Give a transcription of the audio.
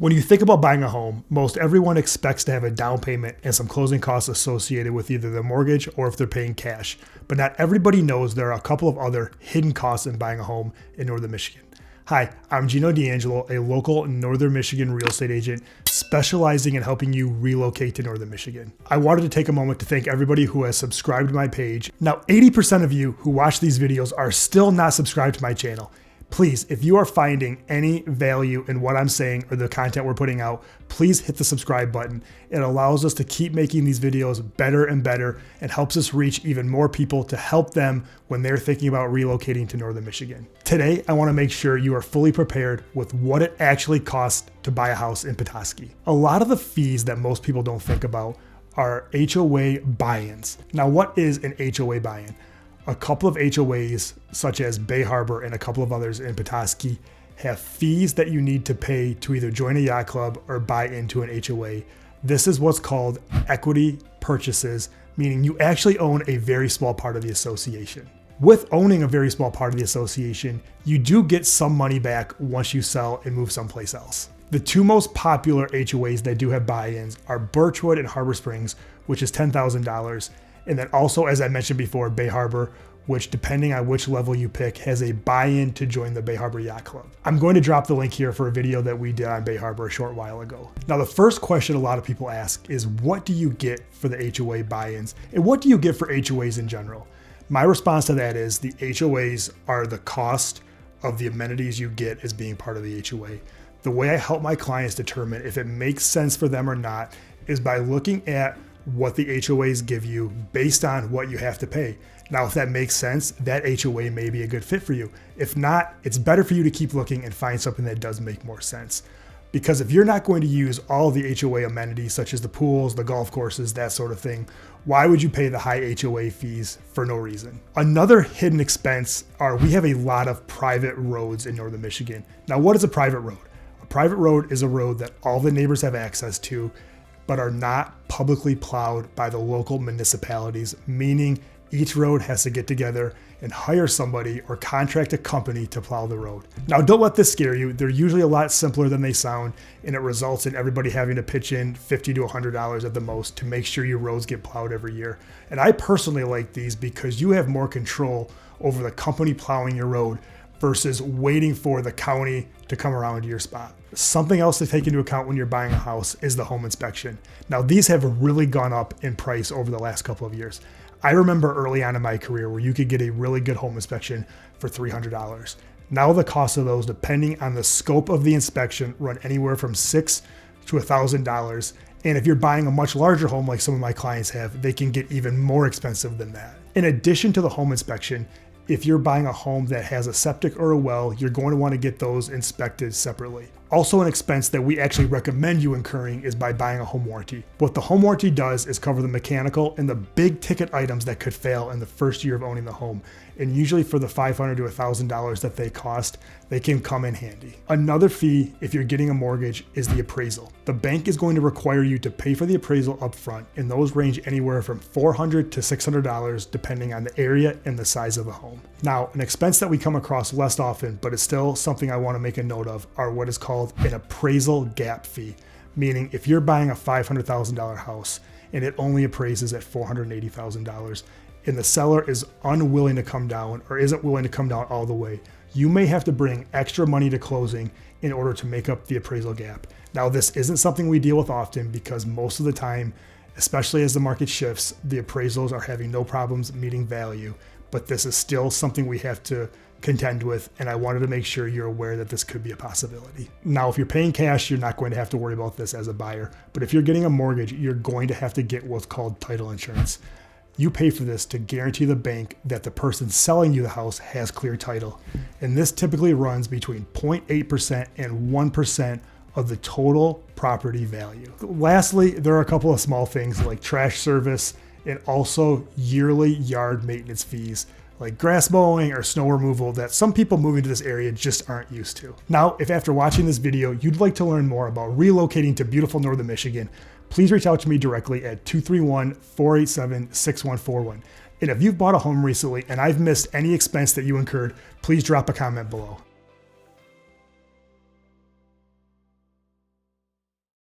When you think about buying a home, most everyone expects to have a down payment and some closing costs associated with either the mortgage or if they're paying cash. But not everybody knows there are a couple of other hidden costs in buying a home in Northern Michigan. Hi, I'm Geno 𝐍𝐸𝐺𝐵, a local Northern Michigan real estate agent specializing in helping you relocate to Northern Michigan. I wanted to take a moment to thank everybody who has subscribed to my page. Now, 80% of you who watch these videos are still not subscribed to my channel. Please, if you are finding any value in what I'm saying or the content we're putting out, please hit the subscribe button. It allows us to keep making these videos better and better and helps us reach even more people to help them when they're thinking about relocating to Northern Michigan. Today, I want to make sure you are fully prepared with what it actually costs to buy a house in Petoskey. A lot of the fees that most people don't think about are HOA buy-ins. Now, what is an HOA buy-in? A couple of HOAs, such as Bay Harbor and a couple of others in Petoskey, have fees that you need to pay to either join a yacht club or buy into an HOA. This is what's called equity purchases, meaning you actually own a very small part of the association. With owning a very small part of the association, you do get some money back once you sell and move someplace else. The two most popular HOAs that do have buy-ins are Birchwood and Harbor Springs, which is $10,000. And then also, as I mentioned before, Bay Harbor, which depending on which level you pick, has a buy-in to join the Bay Harbor Yacht Club. I'm going to drop the link here for a video that we did on Bay Harbor a short while ago. Now, the first question a lot of people ask is, what do you get for the HOA buy-ins? And what do you get for HOAs in general? My response to that is the HOAs are the cost of the amenities you get as being part of the HOA. The way I help my clients determine if it makes sense for them or not is by looking at what the HOAs give you based on what you have to pay. Now, if that makes sense, that HOA may be a good fit for you. If not, it's better for you to keep looking and find something that does make more sense. Because if you're not going to use all the HOA amenities, such as the pools, the golf courses, that sort of thing, why would you pay the high HOA fees for no reason? Another hidden expense are we have a lot of private roads in Northern Michigan. Now, what is a private road? A private road is a road that all the neighbors have access to, but are not publicly plowed by the local municipalities, meaning each road has to get together and hire somebody or contract a company to plow the road. Now, don't let this scare you. They're usually a lot simpler than they sound, and it results in everybody having to pitch in $50 to $100 at the most to make sure your roads get plowed every year. And I personally like these because you have more control over the company plowing your road versus waiting for the county to come around to your spot. Something else to take into account when you're buying a house is the home inspection. Now, these have really gone up in price over the last couple of years. I remember early on in my career where you could get a really good home inspection for $300. Now the cost of those, depending on the scope of the inspection, run anywhere from $600 to $1,000. And if you're buying a much larger home like some of my clients have, they can get even more expensive than that. In addition to the home inspection, if you're buying a home that has a septic or a well, you're going to want to get those inspected separately. Also, an expense that we actually recommend you incurring is by buying a home warranty. What the home warranty does is cover the mechanical and the big ticket items that could fail in the first year of owning the home. And usually for the $500 to $1,000 that they cost, they can come in handy. Another fee, if you're getting a mortgage, is the appraisal. The bank is going to require you to pay for the appraisal upfront, and those range anywhere from $400 to $600 depending on the area and the size of the home. Now, an expense that we come across less often, but it's still something I want to make a note of, are what is called an appraisal gap fee. Meaning if you're buying a $500,000 house and it only appraises at $480,000 and the seller is unwilling to come down or isn't willing to come down all the way, you may have to bring extra money to closing in order to make up the appraisal gap. Now, this isn't something we deal with often because most of the time, especially as the market shifts, the appraisals are having no problems meeting value, but this is still something we have to contend with, and I wanted to make sure you're aware that this could be a possibility. Now, if you're paying cash, you're not going to have to worry about this as a buyer, but if you're getting a mortgage, you're going to have to get what's called title insurance. You pay for this to guarantee the bank that the person selling you the house has clear title, and this typically runs between 0.8% and 1% of the total property value. Lastly, there are a couple of small things like trash service and also yearly yard maintenance fees like grass mowing or snow removal that some people moving to this area just aren't used to. Now, if after watching this video, you'd like to learn more about relocating to beautiful Northern Michigan, please reach out to me directly at 231-487-6141. And if you've bought a home recently and I've missed any expense that you incurred, please drop a comment below.